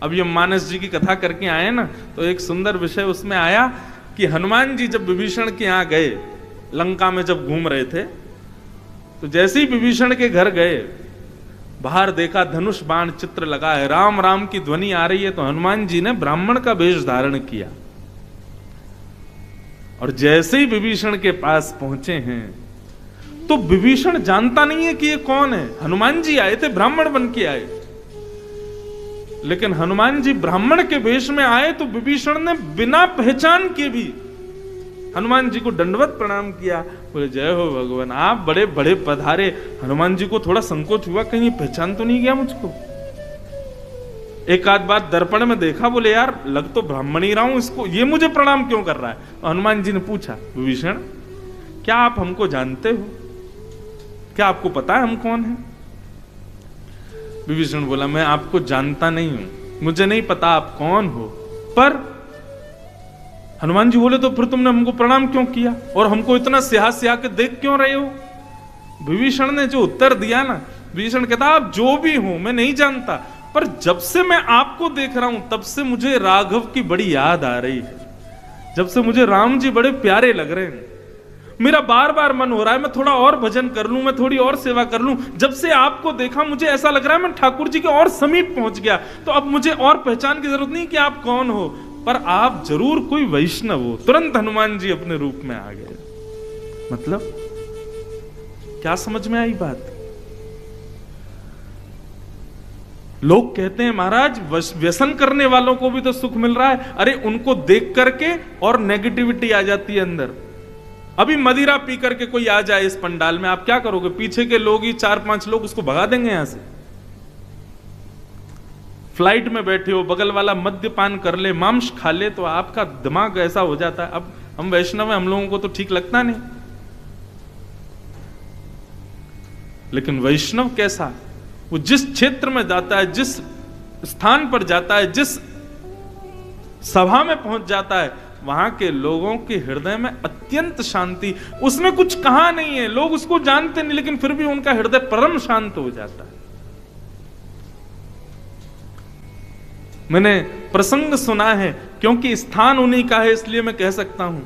अब ये मानस जी की कथा करके आए ना, तो एक सुंदर विषय उसमें आया कि हनुमान जी जब विभीषण के यहां गए, लंका में जब घूम रहे थे, तो जैसे ही विभीषण के घर गए, बाहर देखा धनुष बाण चित्र लगा है, राम राम की ध्वनि आ रही है, तो हनुमान जी ने ब्राह्मण का वेश धारण किया और जैसे ही विभीषण के पास पहुंचे हैं, तो विभीषण जानता नहीं है कि ये कौन है। हनुमान जी आए थे, ब्राह्मण बन के आए, लेकिन हनुमान जी ब्राह्मण के वेश में आए तो विभीषण ने बिना पहचान के भी हनुमान जी को दंडवत प्रणाम किया, बोले जय हो भगवान, आप बड़े बड़े पधारे। हनुमान जी को थोड़ा संकोच हुआ, कहीं पहचान तो नहीं गया मुझको। एक आध बार दर्पण में देखा, बोले यार लग तो ब्राह्मण ही रहा हूं, इसको ये मुझे प्रणाम क्यों कर रहा है? तो हनुमान जी ने पूछा, विभीषण क्या आप हमको जानते हो? क्या आपको पता है हम कौन हैं? विभीषण बोला, मैं आपको जानता नहीं हूं, मुझे नहीं पता आप कौन हो। पर हनुमान जी बोले, तो फिर तुमने हमको प्रणाम क्यों किया और हमको इतना स्याह के देख क्यों रहे हो? विभीषण ने जो उत्तर दिया ना, विभीषण कहता आप जो भी हो मैं नहीं जानता, पर जब से मैं आपको देख रहा हूं तब से मुझे राघव की बड़ी याद आ रही है, जब से मुझे राम जी बड़े प्यारे लग रहे हैं, मेरा बार बार मन हो रहा है मैं थोड़ा और भजन कर लूं, मैं थोड़ी और सेवा कर लूं। जब से आपको देखा मुझे ऐसा लग रहा है मैं ठाकुर जी के और समीप पहुंच गया, तो अब मुझे और पहचान की जरूरत नहीं कि आप कौन हो, पर आप जरूर कोई वैष्णव हो। तुरंत हनुमान जी अपने रूप में आ गए। मतलब क्या समझ में आई बात? लोग कहते हैं महाराज व्यसन करने वालों को भी तो सुख मिल रहा है। अरे उनको देख करके और नेगेटिविटी आ जाती है अंदर। अभी मदिरा पी करके कोई आ जाए इस पंडाल में, आप क्या करोगे? पीछे के लोग ही 4-5 लोग उसको भगा देंगे यहां से। फ्लाइट में बैठे हो, बगल वाला मद्यपान कर ले, मांस खा ले, तो आपका दिमाग ऐसा हो जाता है। अब हम वैष्णव हैं, हम लोगों को तो ठीक लगता नहीं, लेकिन वैष्णव कैसा? वो जिस क्षेत्र में जाता है, जिस स्थान पर जाता है, जिस सभा में पहुंच जाता है, वहां के लोगों के हृदय में अत्यंत शांति, उसमें कुछ कहा नहीं है, लोग उसको जानते नहीं, लेकिन फिर भी उनका हृदय परम शांत हो जाता है। मैंने प्रसंग सुना है, क्योंकि स्थान उन्हीं का है इसलिए मैं कह सकता हूं।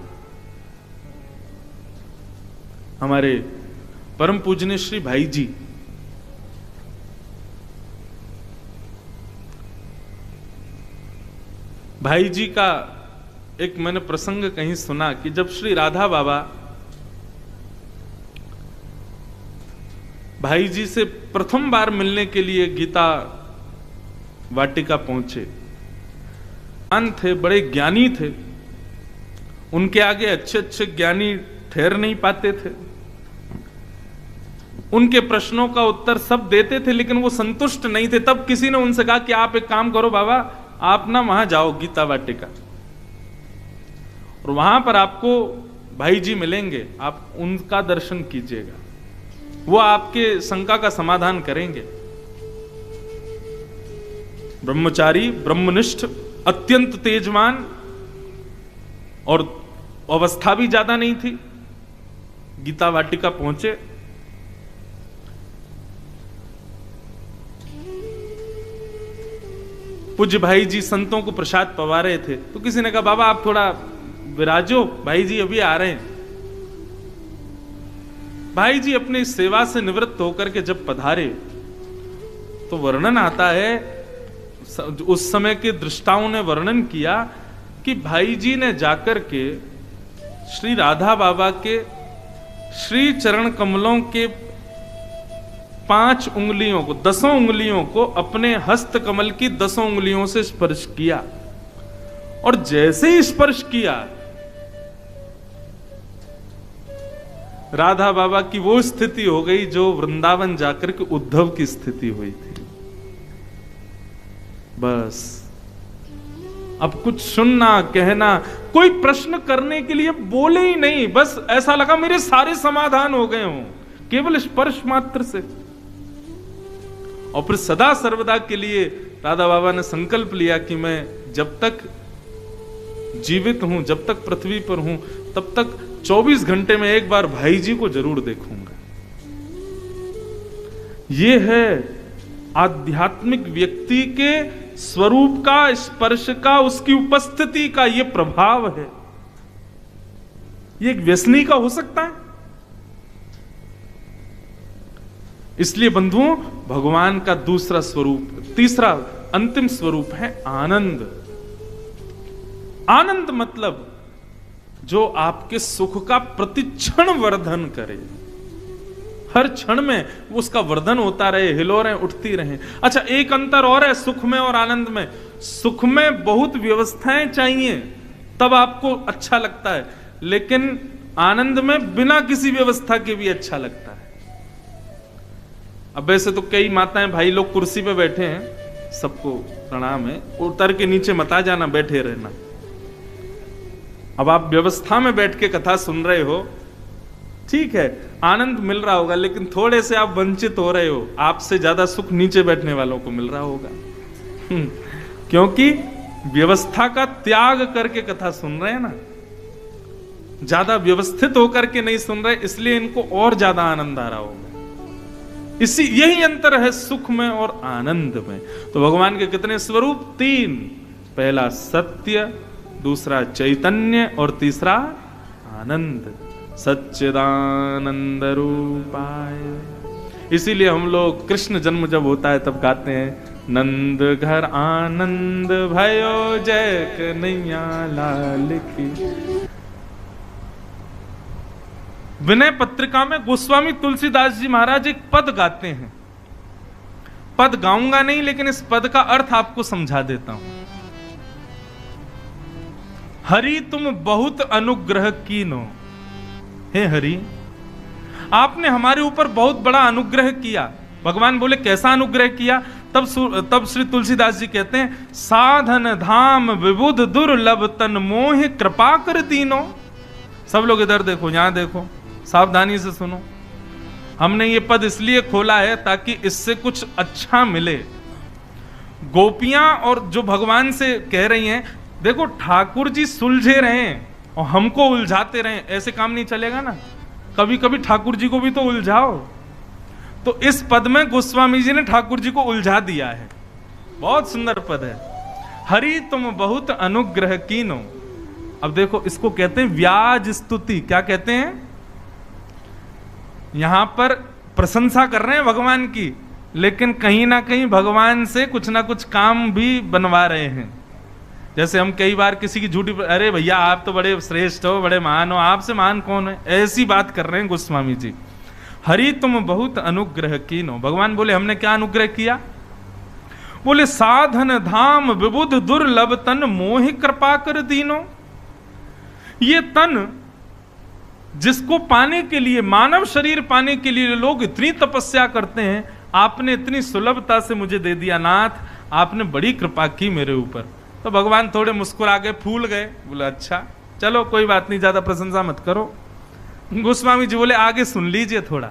हमारे परम पूजनीय श्री भाई जी, भाई जी का एक मैंने प्रसंग कहीं सुना कि जब श्री राधा बाबा भाई जी से प्रथम बार मिलने के लिए गीता वाटिका पहुंचे, थे बड़े ज्ञानी थे, उनके आगे अच्छे अच्छे ज्ञानी ठहर नहीं पाते थे, उनके प्रश्नों का उत्तर सब देते थे, लेकिन वो संतुष्ट नहीं थे। तब किसी ने उनसे कहा कि आप एक काम करो बाबा, आप ना वहां जाओ गीता वाटिका, और वहां पर आपको भाई जी मिलेंगे, आप उनका दर्शन कीजिएगा, वो आपके शंका का समाधान करेंगे। ब्रह्मचारी, ब्रह्मनिष्ठ, अत्यंत तेजवान, और अवस्था भी ज्यादा नहीं थी। गीता वाटिका पहुंचे, पूज्य भाई जी संतों को प्रसाद पवा रहे थे, तो किसी ने कहा बाबा आप थोड़ा विराजो, भाई जी अभी आ रहे हैं। भाई जी अपनी सेवा से निवृत्त होकर के जब पधारे, तो वर्णन आता है, उस समय के दृष्टाओं ने वर्णन किया कि भाई जी ने जाकर के श्री राधा बाबा के श्री चरण कमलों के 5 उंगलियों को, 10 उंगलियों को अपने हस्त कमल की 10 उंगलियों से स्पर्श किया, और जैसे ही स्पर्श किया राधा बाबा की वो स्थिति हो गई जो वृंदावन जाकर के उद्धव की स्थिति हुई थी। बस अब कुछ सुनना, कहना, कोई प्रश्न करने के लिए बोले ही नहीं। बस ऐसा लगा मेरे सारे समाधान हो गए हों केवल स्पर्श मात्र से। और फिर सदा सर्वदा के लिए राधा बाबा ने संकल्प लिया कि मैं जब तक जीवित हूं, जब तक पृथ्वी पर हूं, तब तक 24 घंटे में एक बार भाई जी को जरूर देखूंगा। यह है आध्यात्मिक व्यक्ति के स्वरूप का, स्पर्श का, उसकी उपस्थिति का यह प्रभाव है। यह एक व्यसनी का हो सकता है। इसलिए बंधुओं, भगवान का दूसरा स्वरूप, तीसरा अंतिम स्वरूप है आनंद। आनंद मतलब जो आपके सुख का प्रतिक्षण वर्धन करे, हर क्षण में उसका वर्धन होता रहे, हिलोरें उठती रहें। अच्छा, एक अंतर और है सुख में और आनंद में। सुख में बहुत व्यवस्थाएं चाहिए तब आपको अच्छा लगता है, लेकिन आनंद में बिना किसी व्यवस्था के भी अच्छा लगता है। अब वैसे तो कई माताएं भाई लोग कुर्सी पे बैठे हैं, सबको प्रणाम है, उतर के नीचे मत आ जाना, बैठे रहना। अब आप व्यवस्था में बैठ के कथा सुन रहे हो, ठीक है, आनंद मिल रहा होगा, लेकिन थोड़े से आप वंचित हो रहे हो। आपसे ज्यादा सुख नीचे बैठने वालों को मिल रहा होगा, क्योंकि व्यवस्था का त्याग करके कथा सुन रहे हैं ना, ज्यादा व्यवस्थित होकर के नहीं सुन रहे, इसलिए इनको और ज्यादा आनंद आ रहा होगा। यही अंतर है सुख में और आनंद में। तो भगवान के कितने स्वरूप? 3। पहला सत्य, दूसरा चैतन्य और तीसरा आनंद। सच्चिदानंद रूपाय। इसीलिए हम लोग कृष्ण जन्म जब होता है तब गाते हैं, नंद घर आनंद भयो जय कन्हैया लाल की। विनय पत्रिका में गोस्वामी तुलसीदास जी महाराज एक पद गाते हैं। पद गाऊंगा नहीं, लेकिन इस पद का अर्थ आपको समझा देता हूं। हरि तुम बहुत अनुग्रह कीनो। हे हरि, आपने हमारे ऊपर बहुत बड़ा अनुग्रह किया। भगवान बोले कैसा अनुग्रह किया? तब श्री तुलसीदास जी कहते हैं, साधन धाम विबुध दुर्लभ तन मोह कृपा कर दीनो। सब लोग इधर देखो, यहां देखो, सावधानी से सुनो। हमने ये पद इसलिए खोला है ताकि इससे कुछ अच्छा मिले। गोपियां और जो भगवान से कह रही हैं, देखो ठाकुर जी सुलझे रहे और हमको उलझाते रहे, ऐसे काम नहीं चलेगा ना। कभी कभी ठाकुर जी को भी तो उलझाओ। तो इस पद में गोस्वामी जी ने ठाकुर जी को उलझा दिया है। बहुत सुंदर पद है, हरि तुम बहुत अनुग्रह कीनो। अब देखो, इसको कहते हैं व्याज स्तुति। क्या कहते हैं? यहां पर प्रशंसा कर रहे हैं भगवान की, लेकिन कहीं ना कहीं भगवान से कुछ ना कुछ काम भी बनवा रहे हैं। जैसे हम कई बार किसी की झूठी, अरे भैया आप तो बड़े श्रेष्ठ हो, बड़े महान हो, आपसे महान कौन है, ऐसी बात कर रहे हैं गोस्वामी जी। हरि तुम बहुत अनुग्रह कीनो। भगवान बोले हमने क्या अनुग्रह किया? बोले साधन धाम विबुध दुर्लभ तन मोह कृपा कर दीनो। ये तन जिसको पाने के लिए, मानव शरीर पाने के लिए लोग इतनी तपस्या करते हैं, आपने इतनी सुलभता से मुझे दे दिया नाथ, आपने बड़ी कृपा की मेरे ऊपर। तो भगवान थोड़े मुस्कुरा गए, फूल गए, बोले अच्छा चलो कोई बात नहीं, ज्यादा प्रशंसा मत करो। गोस्वामी जी बोले आगे सुन लीजिए थोड़ा।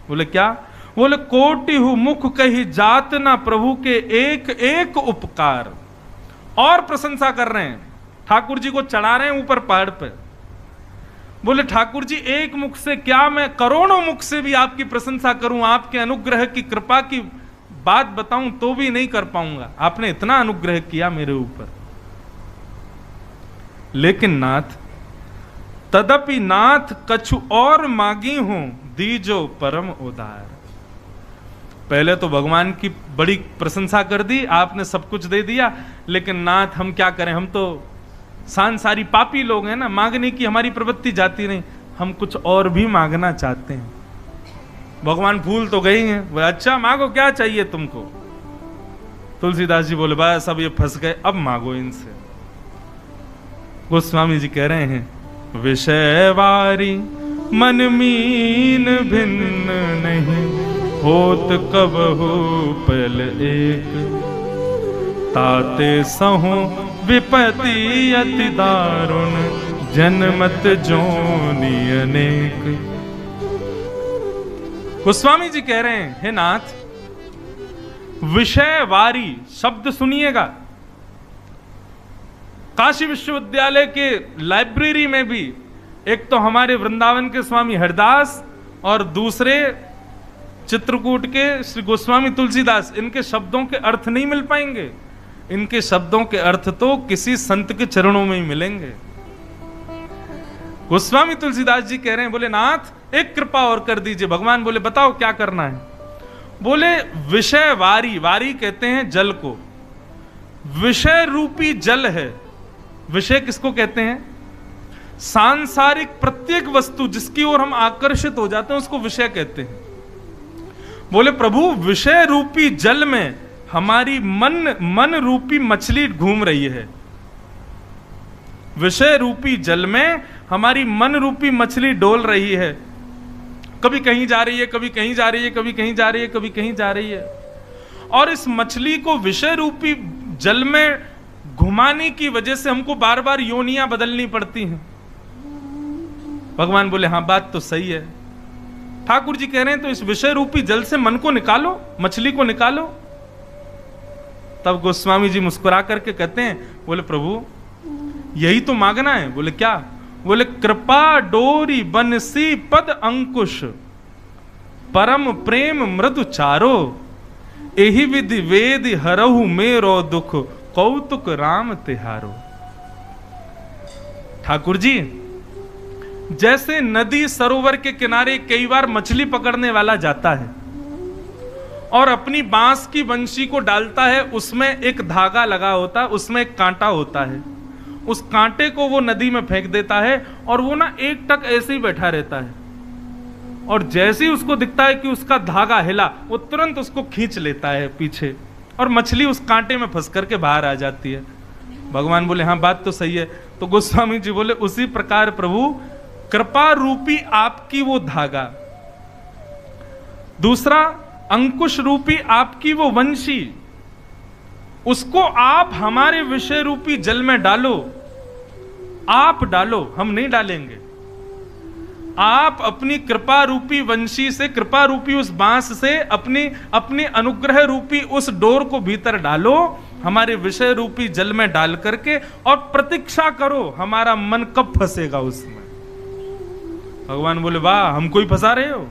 बोले क्या? बोले कोटि हु मुख कही जात ना प्रभु के एक एक उपकार। और प्रशंसा कर रहे हैं, ठाकुर जी को चढ़ा रहे हैं ऊपर पहाड़ पे। बोले ठाकुर जी एक मुख से क्या, मैं करोड़ों मुख से भी आपकी प्रशंसा करूं, आपके अनुग्रह की कृपा की बात बताऊं तो भी नहीं कर पाऊंगा। आपने इतना अनुग्रह किया मेरे ऊपर। लेकिन नाथ, तदपि नाथ कछु और मांगी हूं, दीजो परम उदार। पहले तो भगवान की बड़ी प्रशंसा कर दी, आपने सब कुछ दे दिया, लेकिन नाथ हम क्या करें, हम तो सांसारी पापी लोग हैं ना, मांगने की हमारी प्रवृत्ति जाती नहीं, हम कुछ और भी मांगना चाहते हैं। भगवान भूल तो गई हैं, बोले अच्छा मांगो, क्या चाहिए तुमको? तुलसीदास जी बोले बस अब ये फंस गए, अब मांगो इनसे। गोस्वामी जी कह रहे हैं, विषय वारी मन मीन भिन्न नहीं, होत कबहु पल एक। ताते सहु विपत्ति अति दारुण, जन्मत जोनि अनेक। गोस्वामी जी कह रहे हैं, हे नाथ, विषय वारी शब्द सुनिएगा। काशी विश्वविद्यालय के लाइब्रेरी में भी एक तो हमारे वृंदावन के स्वामी हरदास और दूसरे चित्रकूट के श्री गोस्वामी तुलसीदास, इनके शब्दों के अर्थ नहीं मिल पाएंगे। इनके शब्दों के अर्थ तो किसी संत के चरणों में ही मिलेंगे। गोस्वामी तुलसीदास जी कह रहे हैं, बोले नाथ एक कृपा और कर दीजिए। भगवान बोले बताओ क्या करना है। बोले विषय वारी, वारी कहते हैं जल को, विषय रूपी जल है। विषय किसको कहते हैं? सांसारिक प्रत्येक वस्तु जिसकी ओर हम आकर्षित हो जाते हैं उसको विषय कहते हैं। बोले प्रभु विषय रूपी जल में हमारी मन रूपी मछली घूम रही है। विषय रूपी जल में हमारी मन रूपी मछली डोल रही है, कभी कहीं जा रही है, कभी कहीं जा रही है, कभी कहीं जा रही है, कभी कहीं जा रही है। और इस मछली को विषय रूपी जल में घुमाने की वजह से हमको बार बार योनियां बदलनी पड़ती हैं। भगवान बोले हाँ बात तो सही है। ठाकुर जी कह रहे हैं तो इस विषय रूपी जल से मन को निकालो, मछली को निकालो। तब गोस्वामी जी मुस्कुरा करके कहते हैं, बोले प्रभु यही तो मांगना है। बोले क्या? बोले कृपा डोरी बनसी पद अंकुश, परम प्रेम मृदु चारो, एहि विधि वेद हरहु मेरो दुख, कौतुक राम तिहारो। ठाकुर जी जैसे नदी सरोवर के किनारे कई बार मछली पकड़ने वाला जाता है और अपनी बांस की बंशी को डालता है, उसमें एक धागा लगा होता है, उसमें एक कांटा होता है, उस कांटे को वो नदी में फेंक देता है और वो ना एक टक ऐसे ही बैठा रहता है। और जैसे ही उसको दिखता है कि उसका धागा हिला, वो तुरंत उसको खींच लेता है पीछे और मछली उस कांटे में फंस करके बाहर आ जाती है। भगवान बोले हाँ बात तो सही है। तो गोस्वामी जी बोले उसी प्रकार प्रभु कृपा रूपी आपकी वो धागा, दूसरा अंकुश रूपी आपकी वो वंशी, उसको आप हमारे विषय रूपी जल में डालो। आप डालो, हम नहीं डालेंगे। आप अपनी कृपा रूपी वंशी से, कृपा रूपी उस बांस से अपनी अनुग्रह रूपी उस डोर को भीतर डालो, हमारे विषय रूपी जल में डाल करके, और प्रतीक्षा करो हमारा मन कब फंसेगा उसमें। भगवान बोले वाह हमको ही फंसा रहे हो।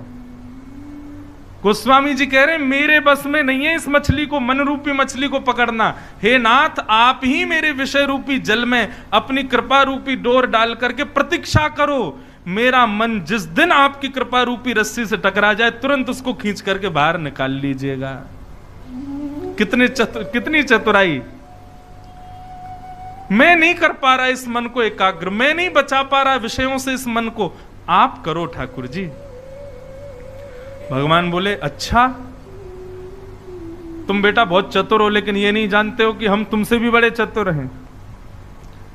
गोस्वामी जी कह रहे हैं मेरे बस में नहीं है इस मछली को, मन रूपी मछली को पकड़ना। हे नाथ आप ही मेरे विषय रूपी जल में अपनी कृपा रूपी डोर डाल करके प्रतीक्षा करो। मेरा मन जिस दिन आपकी कृपा रूपी रस्सी से टकरा जाए तुरंत उसको खींच करके बाहर निकाल लीजिएगा। कितनी चतुराई। मैं नहीं कर पा रहा इस मन को एकाग्र, मैं नहीं बचा पा रहा विषयों से इस मन को, आप करो ठाकुर जी। भगवान बोले अच्छा तुम बेटा बहुत चतुर हो, लेकिन ये नहीं जानते हो कि हम तुमसे भी बड़े चतुर हैं।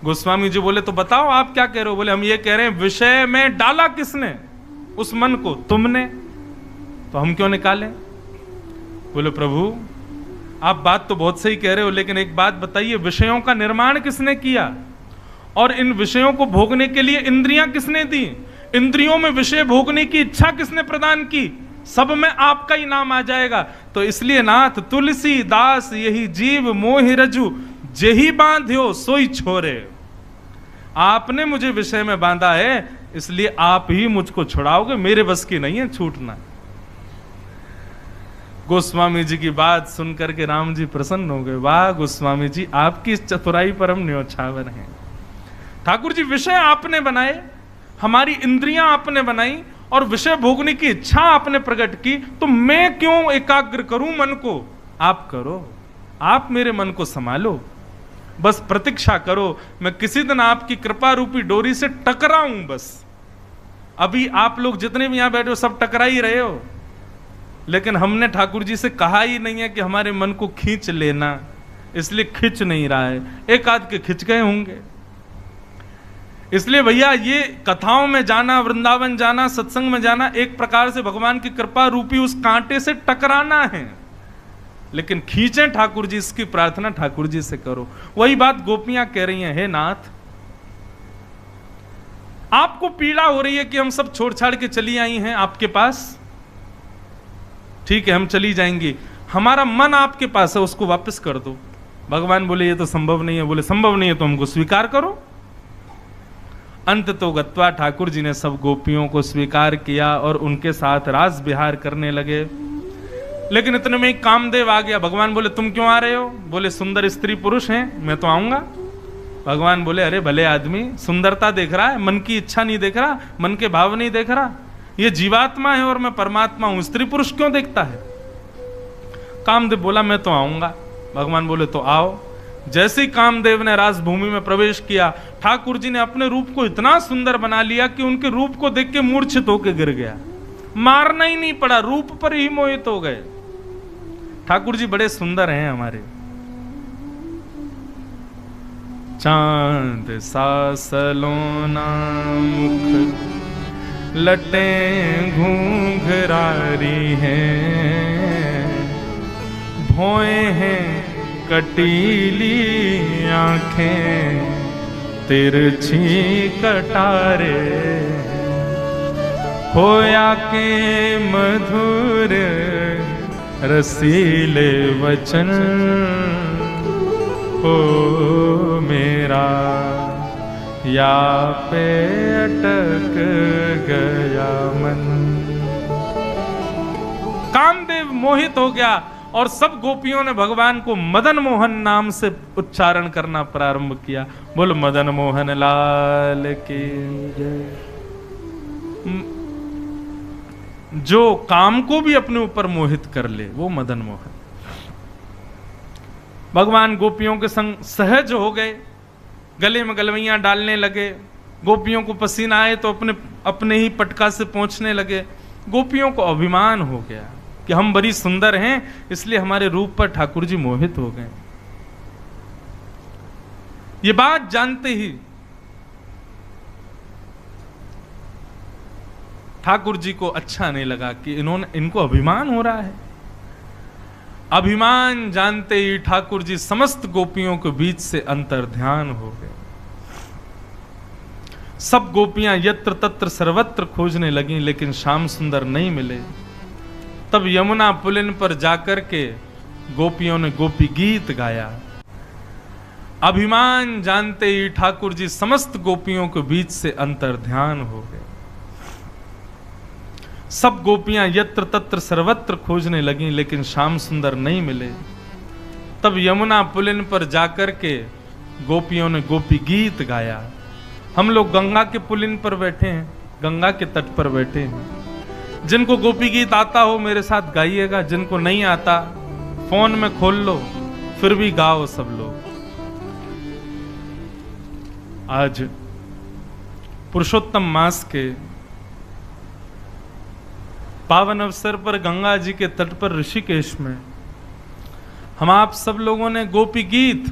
गोस्वामी जी बोले तो बताओ आप क्या कह रहे हो। बोले हम ये कह रहे हैं विषय में डाला किसने उस मन को? तुमने, तो हम क्यों निकालें? बोले प्रभु आप बात तो बहुत सही कह रहे हो, लेकिन एक बात बताइए विषयों का निर्माण किसने किया और इन विषयों को भोगने के लिए इंद्रियां किसने दी? इंद्रियों में विषय भोगने की इच्छा किसने प्रदान की? सब में आपका ही नाम आ जाएगा। तो इसलिए नाथ तुलसी दास यही जीव मोहि रजू, जेही बांध्यो सोई छोरे। आपने मुझे विषय में बांधा है, इसलिए आप ही मुझको छुड़ाओगे, मेरे बस की नहीं है छूटना। गोस्वामी जी की बात सुनकर के राम जी प्रसन्न हो गए। वाह गोस्वामी जी आपकी इस चतुराई पर हम न्योछावर हैं। ठाकुर जी विषय आपने बनाए, हमारी इंद्रियां आपने बनाई और विषय भोगने की इच्छा आपने प्रकट की, तो मैं क्यों एकाग्र करूं मन को? आप करो, आप मेरे मन को संभालो, बस प्रतीक्षा करो। मैं किसी दिन आपकी कृपा रूपी डोरी से टकराऊं बस। अभी आप लोग जितने भी यहां बैठे हो सब टकरा ही रहे हो, लेकिन हमने ठाकुर जी से कहा ही नहीं है कि हमारे मन को खींच लेना, इसलिए खींच नहीं रहा है। एक आध के खिंच गए होंगे। इसलिए भैया ये कथाओं में जाना, वृंदावन जाना, सत्संग में जाना, एक प्रकार से भगवान की कृपा रूपी उस कांटे से टकराना है। लेकिन खींचे ठाकुर जी, इसकी प्रार्थना ठाकुर जी से करो। वही बात गोपियां कह रही हैं, हे नाथ, आपको पीड़ा हो रही है कि हम सब छोड़ छाड़ के चली आई हैं आपके पास, ठीक है हम चली जाएंगी, हमारा मन आपके पास है, उसको वापस कर दो। भगवान बोले ये तो संभव नहीं है। बोले संभव नहीं है तो हमको स्वीकार करो। अंत तो गत्वा ठाकुर जी ने सब गोपियों को स्वीकार किया और उनके साथ रास विहार करने लगे। लेकिन इतने में कामदेव आ गया। भगवान बोले तुम क्यों आ रहे हो? बोले सुंदर स्त्री पुरुष हैं, मैं तो आऊंगा। भगवान बोले अरे भले आदमी, सुंदरता देख रहा है, मन की इच्छा नहीं देख रहा, मन के भाव नहीं देख रहा। ये जीवात्मा है और मैं परमात्मा हूं, स्त्री पुरुष क्यों देखता है? कामदेव बोला मैं तो आऊंगा। भगवान बोले तो आओ। जैसे ही कामदेव ने राजभूमि में प्रवेश किया, ठाकुर जी ने अपने रूप को इतना सुंदर बना लिया कि उनके रूप को देख के मूर्छित होकर गिर गया। मारना ही नहीं पड़ा, रूप पर ही मोहित हो गए। ठाकुर जी बड़े सुंदर हैं हमारे। चांद सा सलोना मुख, लटें घूंघरारी हैं, भौएं हैं कटीली आंखें, तिरछी कटारे, खोया के मधुर रसीले वचन, हो मेरा या पे अटक गया मन। कामदेव मोहित हो गया और सब गोपियों ने भगवान को मदन मोहन नाम से उच्चारण करना प्रारंभ किया। बोलो मदन मोहन लाल की जय। जो काम को भी अपने ऊपर मोहित कर ले वो मदन मोहन। भगवान गोपियों के संग सहज हो गए, गले में गलवैयां डालने लगे। गोपियों को पसीना आए तो अपने ही पटका से पोंछने लगे। गोपियों को अभिमान हो गया कि हम बड़ी सुंदर हैं, इसलिए हमारे रूप पर ठाकुर जी मोहित हो गए। ये बात जानते ही ठाकुर जी को अच्छा नहीं लगा कि इनको अभिमान हो रहा है। अभिमान जानते ही ठाकुर जी समस्त गोपियों के बीच से अंतर्ध्यान हो गए। सब गोपियां यत्र तत्र सर्वत्र खोजने लगी, लेकिन श्याम सुंदर नहीं मिले। तब यमुना पुलिन पर जाकर के गोपियों ने गोपी गीत गाया। अभिमान जानते ही ठाकुर जी समस्त गोपियों के बीच से अंतर्ध्यान हो गए। सब गोपियां यत्र तत्र सर्वत्र खोजने लगी, लेकिन श्याम सुंदर नहीं मिले। तब यमुना पुलिन पर जाकर के गोपियों ने गोपी गीत गाया। हम लोग गंगा के पुलिन पर बैठे हैं, गंगा के तट पर बैठे हैं। जिनको गोपी गीत आता हो मेरे साथ गाइएगा, जिनको नहीं आता फोन में खोल लो, फिर भी गाओ सब लोग। आज पुरुषोत्तम मास के पावन अवसर पर गंगा जी के तट पर ऋषिकेश में हम आप सब लोगों ने गोपी गीत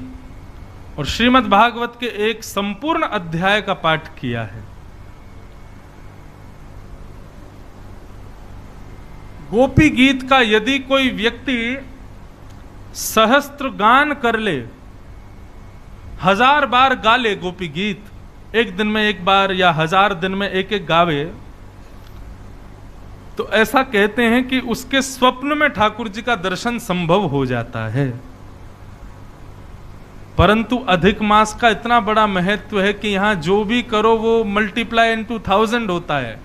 और श्रीमद् भागवत के एक संपूर्ण अध्याय का पाठ किया है। गोपी गीत का यदि कोई व्यक्ति सहस्त्र गान कर ले, 1000 बार गा ले गोपी गीत, एक दिन में एक बार या 1000 दिन में एक एक गावे, तो ऐसा कहते हैं कि उसके स्वप्न में ठाकुर जी का दर्शन संभव हो जाता है। परंतु अधिक मास का इतना बड़ा महत्व है कि यहां जो भी करो वो मल्टीप्लाई इनटू 1000 होता है।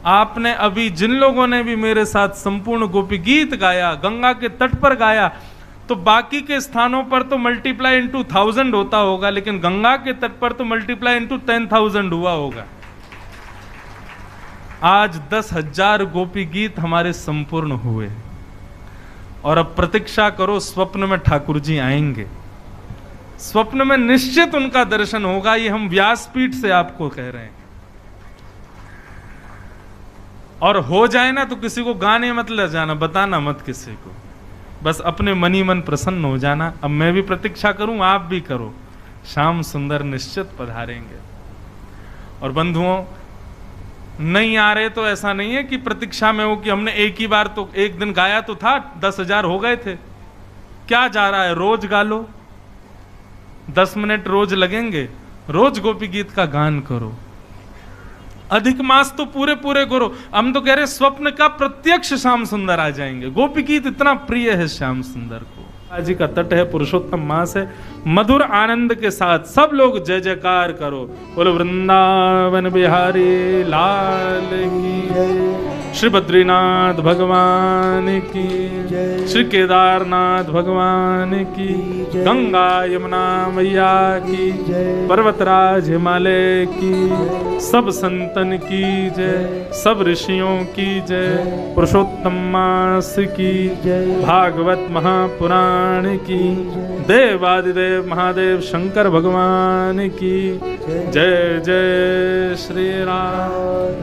आपने अभी जिन लोगों ने भी मेरे साथ संपूर्ण गोपी गीत गाया, गंगा के तट पर गाया, तो बाकी के स्थानों पर तो मल्टीप्लाई इनटू 1000 होता होगा, लेकिन गंगा के तट पर तो मल्टीप्लाई इनटू 10,000 हुआ होगा। आज 10,000 गोपी गीत हमारे संपूर्ण हुए और अब प्रतीक्षा करो, स्वप्न में ठाकुर जी आएंगे। स्वप्न में निश्चित उनका दर्शन होगा। ये हम व्यासपीठ से आपको कह रहे हैं। और हो जाए ना तो किसी को गाने मत ले जाना, बताना मत किसी को, बस अपने मन ही मन प्रसन्न हो जाना। अब मैं भी प्रतीक्षा करूं, आप भी करो, श्याम सुंदर निश्चित पधारेंगे। और बंधुओं, नहीं आ रहे तो ऐसा नहीं है कि प्रतीक्षा में हो कि हमने एक ही बार तो एक दिन गाया तो था, 10,000 हो गए थे। क्या जा रहा है, रोज गा लो, 10 मिनट रोज लगेंगे, रोज गोपी गीत का गान करो। अधिक मास तो पूरे पूरे करो। हम तो कह रहे स्वप्न का प्रत्यक्ष श्याम सुंदर आ जाएंगे। गोपी गीत इतना प्रिय है श्याम सुंदर को। आज का तट है, पुरुषोत्तम मास है, मधुर आनंद के साथ सब लोग जय जयकार करो। बोलो वृंदावन बिहारी लाल की, श्री बद्रीनाथ भगवान की, श्री केदारनाथ भगवान की, गंगा यमुना मैया की, पर्वतराज हिमालय की, सब संतन की जय, सब ऋषियों की जय, पुरुषोत्तम मास की, भागवत महापुराण की, देवादिदेव महादेव शंकर भगवान की जय। जय श्री राम।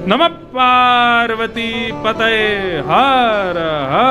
नमः पार्वती पतये हर हर।